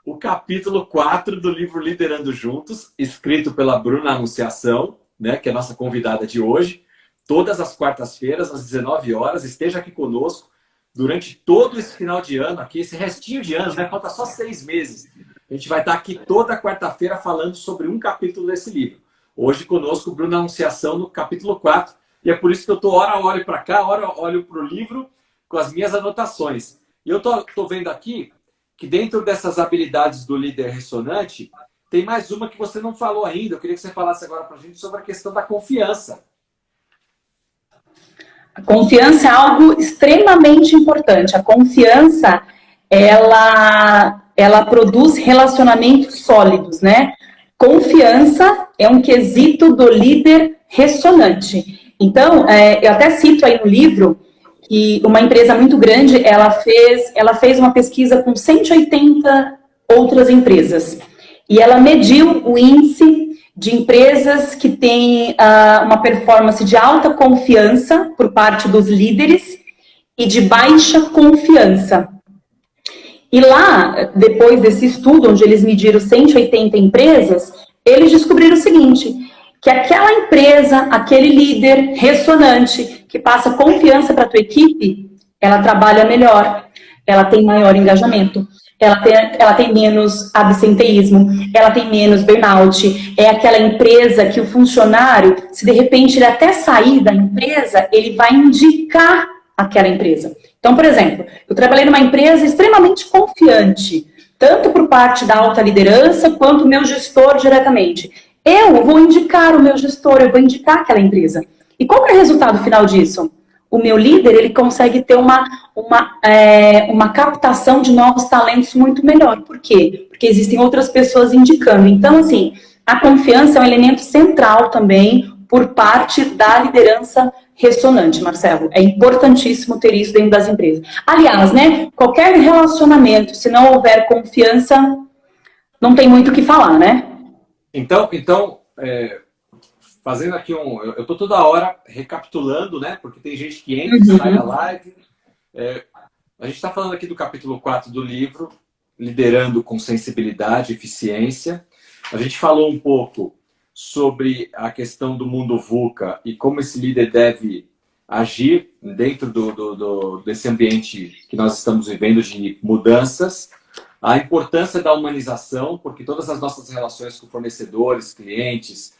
o capítulo 4 do livro Liderando Juntos, escrito pela Bruna Anunciação, né, que é a nossa convidada de hoje. Todas as quartas-feiras, às 19 horas, esteja aqui conosco durante todo esse final de ano, aqui, esse restinho de ano, né? Falta só 6 meses. A gente vai estar aqui toda quarta-feira falando sobre um capítulo desse livro. Hoje conosco, Bruna Anunciação, no capítulo 4. E é por isso que eu estou, hora olho para cá, hora olho para o livro com as minhas anotações. E eu estou vendo aqui que dentro dessas habilidades do líder ressonante, tem mais uma que você não falou ainda. Eu queria que você falasse agora para a gente sobre a questão da confiança. A confiança é algo extremamente importante. A confiança, ela produz relacionamentos sólidos, né? Confiança é um quesito do líder ressonante. Então, eu até cito aí no livro que uma empresa muito grande, ela fez uma pesquisa com 180 outras empresas. E ela mediu o índice de empresas que têm uma performance de alta confiança por parte dos líderes e de baixa confiança. E lá, depois desse estudo, onde eles mediram 180 empresas, eles descobriram o seguinte, que aquela empresa, aquele líder ressonante, que passa confiança para a tua equipe, ela trabalha melhor, ela tem maior engajamento, ela tem menos absenteísmo, ela tem menos burnout, é aquela empresa que o funcionário, se de repente ele até sair da empresa, ele vai indicar aquela empresa. Então, por exemplo, eu trabalhei numa empresa extremamente confiante, tanto por parte da alta liderança, quanto o meu gestor diretamente. Eu vou indicar o meu gestor, eu vou indicar aquela empresa. E qual que é o resultado final disso? O meu líder, ele consegue ter uma captação de novos talentos muito melhor. Por quê? Porque existem outras pessoas indicando. Então, assim, a confiança é um elemento central também por parte da liderança ressonante, Marcelo. É importantíssimo ter isso dentro das empresas. Aliás, né, qualquer relacionamento, se não houver confiança, não tem muito o que falar, né? Então fazendo aqui eu estou toda hora recapitulando, né? Porque tem gente que entra e sai da live. A gente está falando aqui do capítulo 4 do livro, Liderando com Sensibilidade e Eficiência. A gente falou um pouco sobre a questão do mundo VUCA e como esse líder deve agir dentro desse ambiente que nós estamos vivendo de mudanças, a importância da humanização, porque todas as nossas relações com fornecedores, clientes,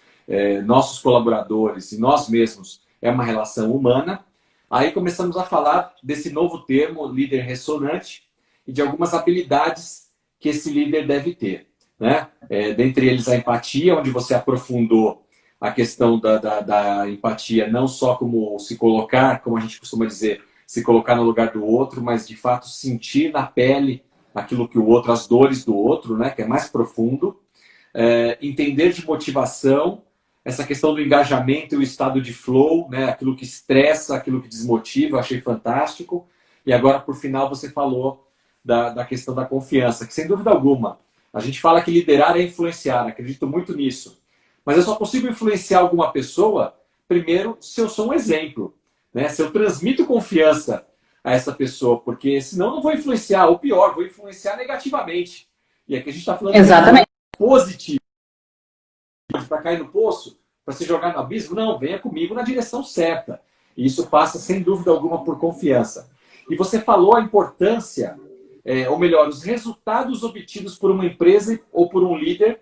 nossos colaboradores e nós mesmos é uma relação humana. Aí começamos a falar desse novo termo, líder ressonante, e de algumas habilidades que esse líder deve ter, né? Dentre eles a empatia, onde você aprofundou a questão da empatia, não só como se colocar, como a gente costuma dizer, se colocar no lugar do outro, mas de fato sentir na pele aquilo que o outro, as dores do outro, né? Que é mais profundo. Entender de motivação, essa questão do engajamento e o estado de flow, né? Aquilo que estressa, aquilo que desmotiva, eu achei fantástico. E agora, por final, você falou da questão da confiança, que sem dúvida alguma, a gente fala que liderar é influenciar, acredito muito nisso. Mas eu só consigo influenciar alguma pessoa, primeiro, se eu sou um exemplo, né? Se eu transmito confiança a essa pessoa, porque senão eu não vou influenciar, ou pior, vou influenciar negativamente. E aqui a gente está falando exatamente de positivo. Para cair no poço, para se jogar no abismo, não, venha comigo na direção certa. E isso passa, sem dúvida alguma, por confiança. E você falou a importância, ou melhor, os resultados obtidos por uma empresa ou por um líder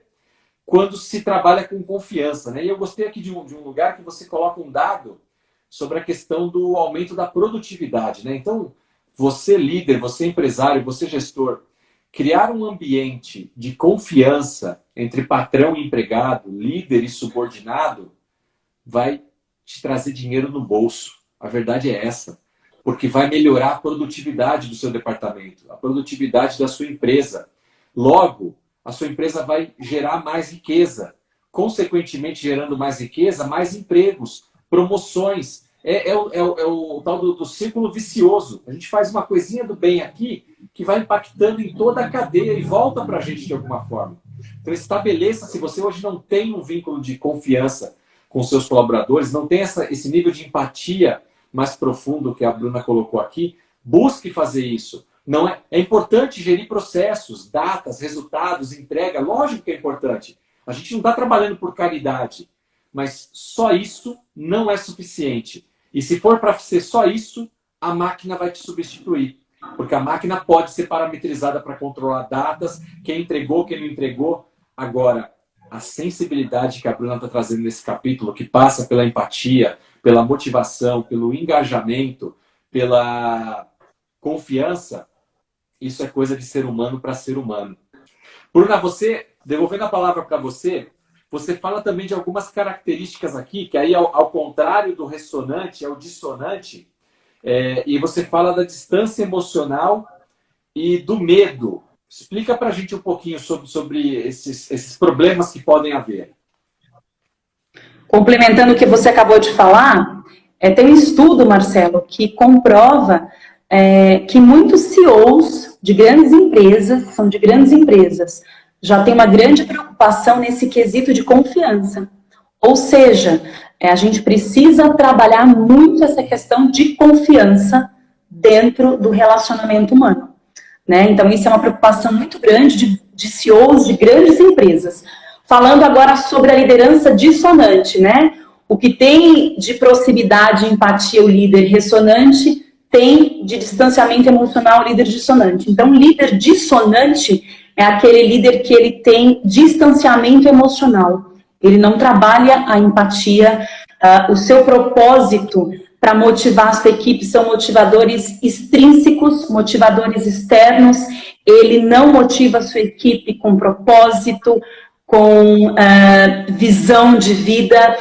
quando se trabalha com confiança, né? E eu gostei aqui de um lugar que você coloca um dado sobre a questão do aumento da produtividade, né? Então, você líder, você empresário, você gestor, criar um ambiente de confiança entre patrão e empregado, líder e subordinado, vai te trazer dinheiro no bolso. A verdade é essa. Porque vai melhorar a produtividade do seu departamento, a produtividade da sua empresa. Logo, a sua empresa vai gerar mais riqueza. Consequentemente, gerando mais riqueza, mais empregos, promoções. É o tal do círculo vicioso. A gente faz uma coisinha do bem aqui que vai impactando em toda a cadeia e volta para a gente de alguma forma. Então, estabeleça, se você hoje não tem um vínculo de confiança com seus colaboradores, não tem esse nível de empatia mais profundo que a Bruna colocou aqui, busque fazer isso. Não é importante gerir processos, datas, resultados, entrega. Lógico que é importante. A gente não está trabalhando por caridade, mas só isso não é suficiente. E se for para ser só isso, a máquina vai te substituir. Porque a máquina pode ser parametrizada para controlar datas, quem entregou, quem não entregou. Agora, a sensibilidade que a Bruna está trazendo nesse capítulo, que passa pela empatia, pela motivação, pelo engajamento, pela confiança, isso é coisa de ser humano para ser humano. Bruna, devolvendo a palavra para você fala também de algumas características aqui, que aí, ao contrário do ressonante, é o dissonante, e você fala da distância emocional e do medo. Explica para a gente um pouquinho sobre esses problemas que podem haver. Complementando o que você acabou de falar, tem um estudo, Marcelo, que comprova que muitos CEOs de grandes empresas, já tem uma grande preocupação nesse quesito de confiança. Ou seja, a gente precisa trabalhar muito essa questão de confiança dentro do relacionamento humano, né? Então, isso é uma preocupação muito grande de CEOs de grandes empresas. Falando agora sobre a liderança dissonante, né? O que tem de proximidade e empatia o líder ressonante, tem de distanciamento emocional o líder dissonante. Então, o líder dissonante é aquele líder que ele tem distanciamento emocional. Ele não trabalha a empatia, o seu propósito para motivar a sua equipe são motivadores extrínsecos, motivadores externos. Ele não motiva a sua equipe com propósito, com visão de vida.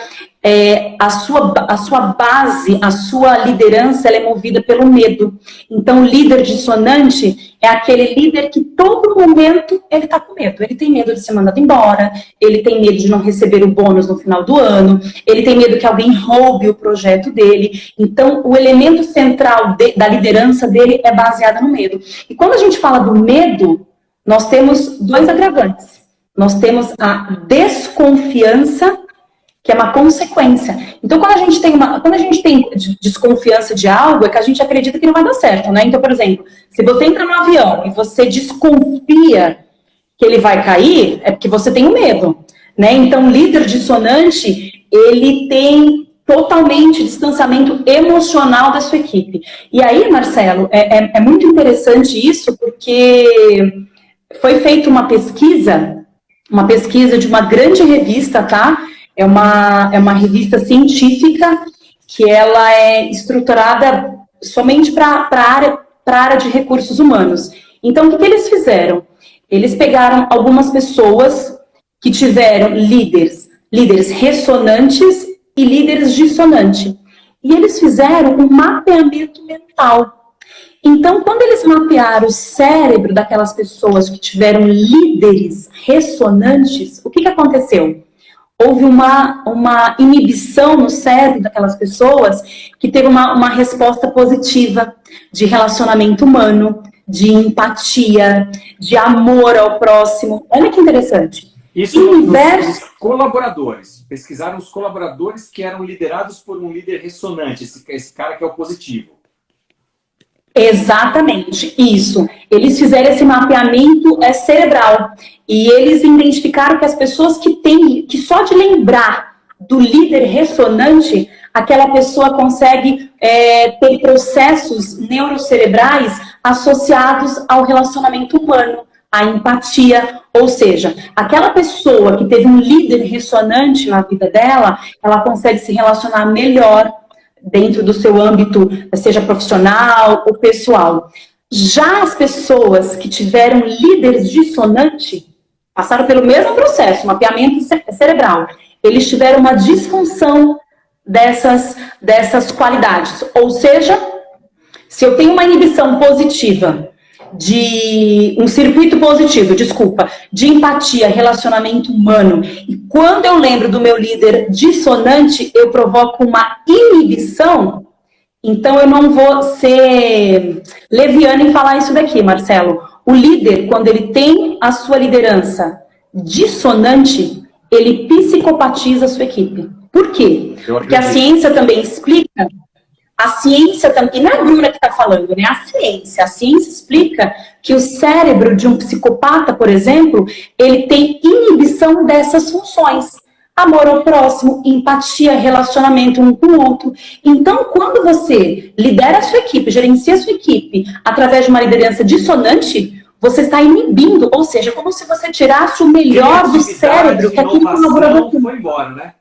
A sua base, a sua liderança, ela é movida pelo medo. Então, o líder dissonante é aquele líder que todo momento ele está com medo. Ele tem medo de ser mandado embora, ele tem medo de não receber o bônus no final do ano, ele tem medo que alguém roube o projeto dele. Então, o elemento central da liderança dele é baseado no medo. E quando a gente fala do medo, nós temos dois agravantes. Nós temos a desconfiança, que é uma consequência. Então, quando a gente tem desconfiança de algo, é que a gente acredita que não vai dar certo, né? Então, por exemplo, se você entra no avião e você desconfia que ele vai cair, é porque você tem um medo. né? Então, líder dissonante, ele tem totalmente distanciamento emocional da sua equipe. E aí, Marcelo, é muito interessante isso, porque foi feita uma pesquisa de uma grande revista, tá? É uma revista científica que ela é estruturada somente para a área de recursos humanos. Então, o que eles fizeram? Eles pegaram algumas pessoas que tiveram líderes ressonantes e líderes dissonantes. E eles fizeram um mapeamento mental. Então, quando eles mapearam o cérebro daquelas pessoas que tiveram líderes ressonantes, o que aconteceu? Houve uma inibição no cérebro daquelas pessoas que teve uma resposta positiva de relacionamento humano, de empatia, de amor ao próximo. Olha que interessante. Isso nos colaboradores. Pesquisaram os colaboradores que eram liderados por um líder ressonante, esse cara que é o positivo. Exatamente, isso. Eles fizeram esse mapeamento cerebral e eles identificaram que as pessoas que só de lembrar do líder ressonante, aquela pessoa consegue ter processos neurocerebrais associados ao relacionamento humano, à empatia, ou seja, aquela pessoa que teve um líder ressonante na vida dela, ela consegue se relacionar melhor dentro do seu âmbito, seja profissional ou pessoal. Já as pessoas que tiveram líderes dissonantes, passaram pelo mesmo processo, mapeamento cerebral, eles tiveram uma disfunção dessas qualidades. Ou seja, se eu tenho uma inibição positiva, um circuito positivo, de empatia, relacionamento humano, e quando eu lembro do meu líder dissonante, eu provoco uma inibição, então eu não vou ser leviana em falar isso daqui, Marcelo. O líder, quando ele tem a sua liderança dissonante, ele psicopatiza a sua equipe. Por quê? Porque a ciência também explica. A ciência também, e não é a Bruna que está falando, né? A ciência explica que o cérebro de um psicopata, por exemplo, ele tem inibição dessas funções. Amor ao próximo, empatia, relacionamento um com o outro. Então, quando você lidera a sua equipe, gerencia a sua equipe através de uma liderança dissonante, você está inibindo, ou seja, como se você tirasse o melhor do cérebro que aquele colaborador foi embora, né?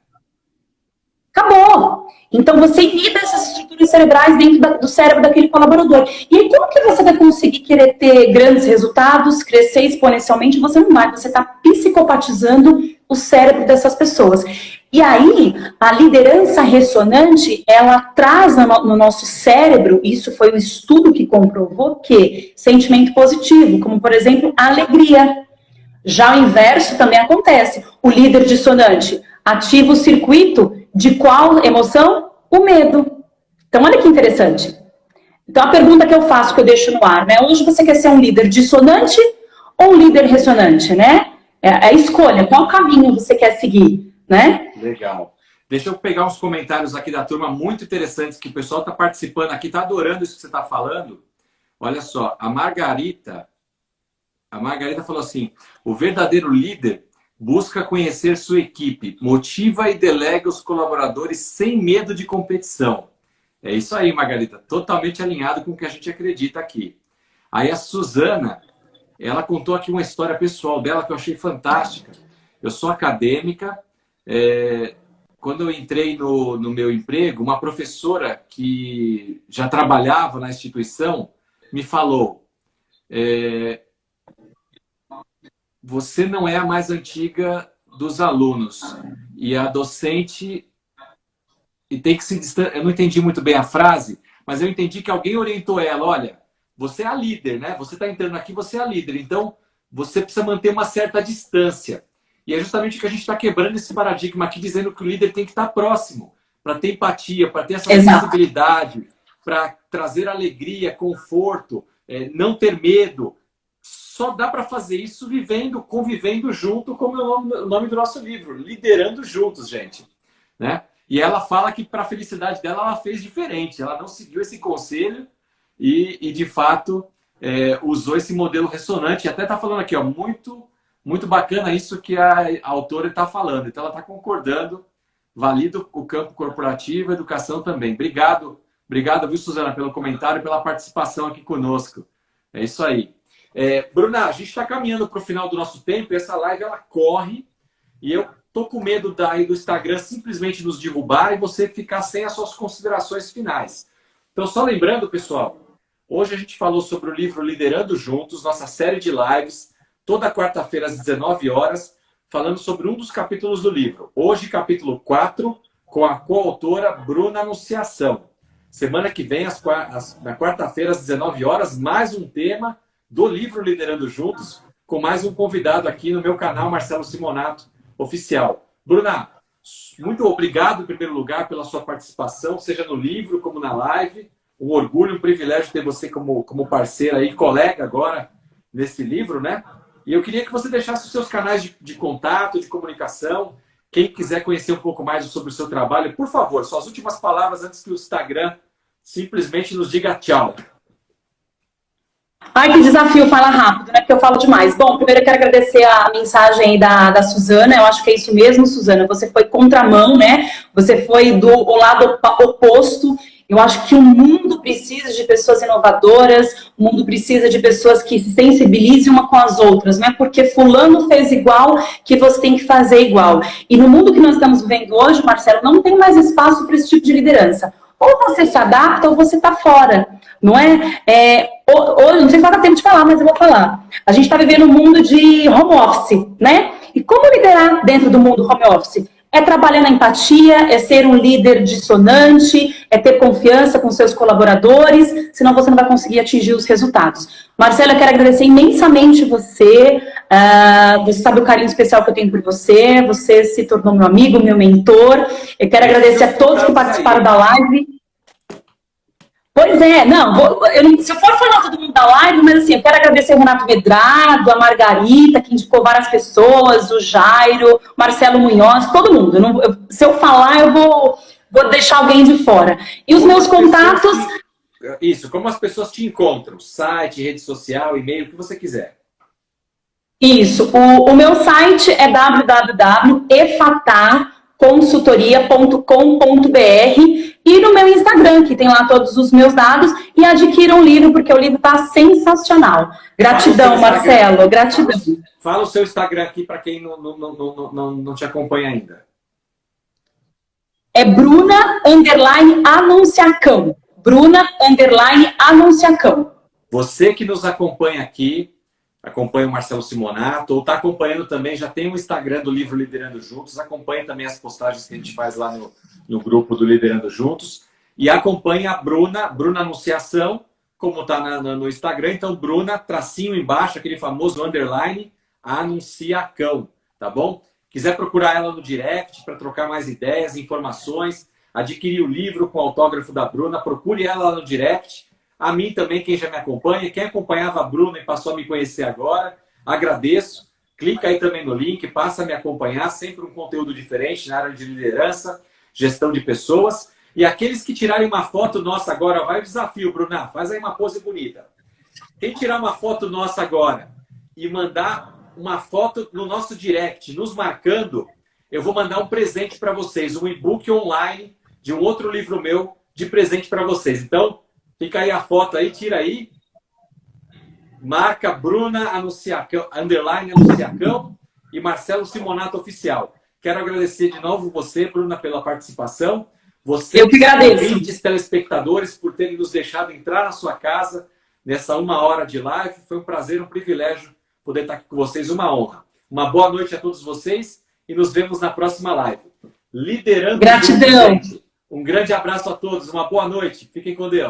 Acabou! Então, você inibe essas estruturas cerebrais dentro do cérebro daquele colaborador. E aí, como que você vai conseguir querer ter grandes resultados, crescer exponencialmente? Você não vai, você está psicopatizando o cérebro dessas pessoas. E aí, a liderança ressonante, ela traz no nosso cérebro, isso foi um estudo que comprovou que sentimento positivo, como, por exemplo, a alegria. Já o inverso também acontece. O líder dissonante ativa o circuito de qual emoção? O medo. Então, olha que interessante. Então, a pergunta que eu faço, que eu deixo no ar, né? Hoje você quer ser um líder dissonante ou um líder ressonante, né? É a escolha, qual caminho você quer seguir, né? Legal. Deixa eu pegar uns comentários aqui da turma muito interessantes, que o pessoal está participando aqui, está adorando isso que você está falando. Olha só, a Margarita falou assim, o verdadeiro líder busca conhecer sua equipe, motiva e delega os colaboradores sem medo de competição. É isso aí, Margarita, totalmente alinhado com o que a gente acredita aqui. Aí a Suzana, ela contou aqui uma história pessoal dela que eu achei fantástica. Eu sou acadêmica, quando eu entrei no meu emprego, uma professora que já trabalhava na instituição me falou, você não é a mais antiga dos alunos. E a docente... E tem que se distanciar. Eu não entendi muito bem a frase, mas eu entendi que alguém orientou ela. Olha, você é a líder, né? Você está entrando aqui, você é a líder. Então, você precisa manter uma certa distância. E é justamente o que a gente está quebrando esse paradigma aqui, dizendo que o líder tem que estar próximo, para ter empatia, para ter essa sensibilidade, para trazer alegria, conforto, não ter medo. Só dá para fazer isso convivendo junto, como é o nome do nosso livro, Liderando Juntos, gente. Né? E ela fala que, para a felicidade dela, ela fez diferente. Ela não seguiu esse conselho e de fato, usou esse modelo ressonante. E até está falando aqui, ó, muito muito bacana isso que a autora está falando. Então, ela está concordando, valido o campo corporativo, educação também. Obrigado, viu, Suzana, pelo comentário e pela participação aqui conosco. É isso aí. Bruna, a gente está caminhando para o final do nosso tempo e essa live ela corre e eu tô com medo do Instagram simplesmente nos derrubar e você ficar sem as suas considerações finais. Então, só lembrando, pessoal, hoje a gente falou sobre o livro Liderando Juntos, nossa série de lives, toda quarta-feira às 19 horas, falando sobre um dos capítulos do livro. Hoje, capítulo 4, com a coautora Bruna Anunciação. Semana que vem, na quarta-feira, às 19 horas, mais um tema do livro Liderando Juntos, com mais um convidado aqui no meu canal, Marcelo Simonato Oficial. Bruna, muito obrigado, em primeiro lugar, pela sua participação, seja no livro como na live. Um orgulho, um privilégio ter você como parceira e colega agora nesse livro, né? E eu queria que você deixasse os seus canais de contato, de comunicação. Quem quiser conhecer um pouco mais sobre o seu trabalho, por favor, suas últimas palavras antes que o Instagram simplesmente nos diga tchau. Ai, que desafio falar rápido, né? Porque eu falo demais. Bom, primeiro eu quero agradecer a mensagem aí da Suzana. Eu acho que é isso mesmo, Suzana. Você foi contramão, né? Você foi do lado oposto. Eu acho que o mundo precisa de pessoas inovadoras, o mundo precisa de pessoas que se sensibilizem uma com as outras. Não é porque fulano fez igual que você tem que fazer igual. E no mundo que nós estamos vivendo hoje, Marcelo, não tem mais espaço para esse tipo de liderança. Ou você se adapta ou você está fora, não é? Hoje, não sei se vai dar tempo de falar, mas eu vou falar. A gente está vivendo um mundo de home office, né? E como liderar dentro do mundo home office? É trabalhar na empatia, é ser um líder dissonante, é ter confiança com seus colaboradores, senão você não vai conseguir atingir os resultados. Marcelo, eu quero agradecer imensamente você. Você sabe o carinho especial que eu tenho por você. Você se tornou meu amigo, meu mentor. Eu quero agradecer a todos que participaram da live. Pois é, se eu for falar todo mundo da live, mas assim, eu quero agradecer o Renato Medrado, a Margarita, que indicou várias pessoas, o Jairo, Marcelo Munhoz, todo mundo. Se eu falar, eu vou deixar alguém de fora. E os meus contatos... Isso, como as pessoas te encontram? Site, rede social, e-mail, o que você quiser. Isso, o meu site é www.efatarconsultoria.com.br e no meu Instagram, que tem lá todos os meus dados, e adquiram o livro, porque o livro está sensacional. Gratidão, Marcelo, gratidão. Fala o seu Instagram aqui para quem não te acompanha ainda. É Bruna_Anunciacão. Bruna_Anunciacão. Você que nos acompanha aqui, acompanha o Marcelo Simonato, ou está acompanhando também, já tem o Instagram do livro Liderando Juntos, acompanha também as postagens que a gente faz lá no grupo do Liderando Juntos, e acompanha a Bruna Anunciação, como está no Instagram, então Bruna, tracinho embaixo, aquele famoso underline, Anunciacão, tá bom? Quiser procurar ela no direct para trocar mais ideias, informações, adquirir o livro com o autógrafo da Bruna, procure ela lá no direct. A mim também, quem já me acompanha, quem acompanhava a Bruna e passou a me conhecer agora, agradeço. Clica aí também no link, passa a me acompanhar, sempre um conteúdo diferente na área de liderança, gestão de pessoas. E aqueles que tirarem uma foto nossa agora, vai o desafio, Bruna, faz aí uma pose bonita. Quem tirar uma foto nossa agora e mandar uma foto no nosso direct, nos marcando, eu vou mandar um presente para vocês, um e-book online de um outro livro meu de presente para vocês. Então, fica aí a foto aí, tira aí. Marca Bruna Anunciacão, _Anunciacão e Marcelo Simonato Oficial. Quero agradecer de novo você, Bruna, pela participação. Você, eu que agradeço. Ouvintes, telespectadores, por terem nos deixado entrar na sua casa nessa 1 hora de live. Foi um prazer, um privilégio poder estar aqui com vocês, uma honra. Uma boa noite a todos vocês e nos vemos na próxima live. Liderando. Gratidão. Um grande abraço a todos, uma boa noite. Fiquem com Deus.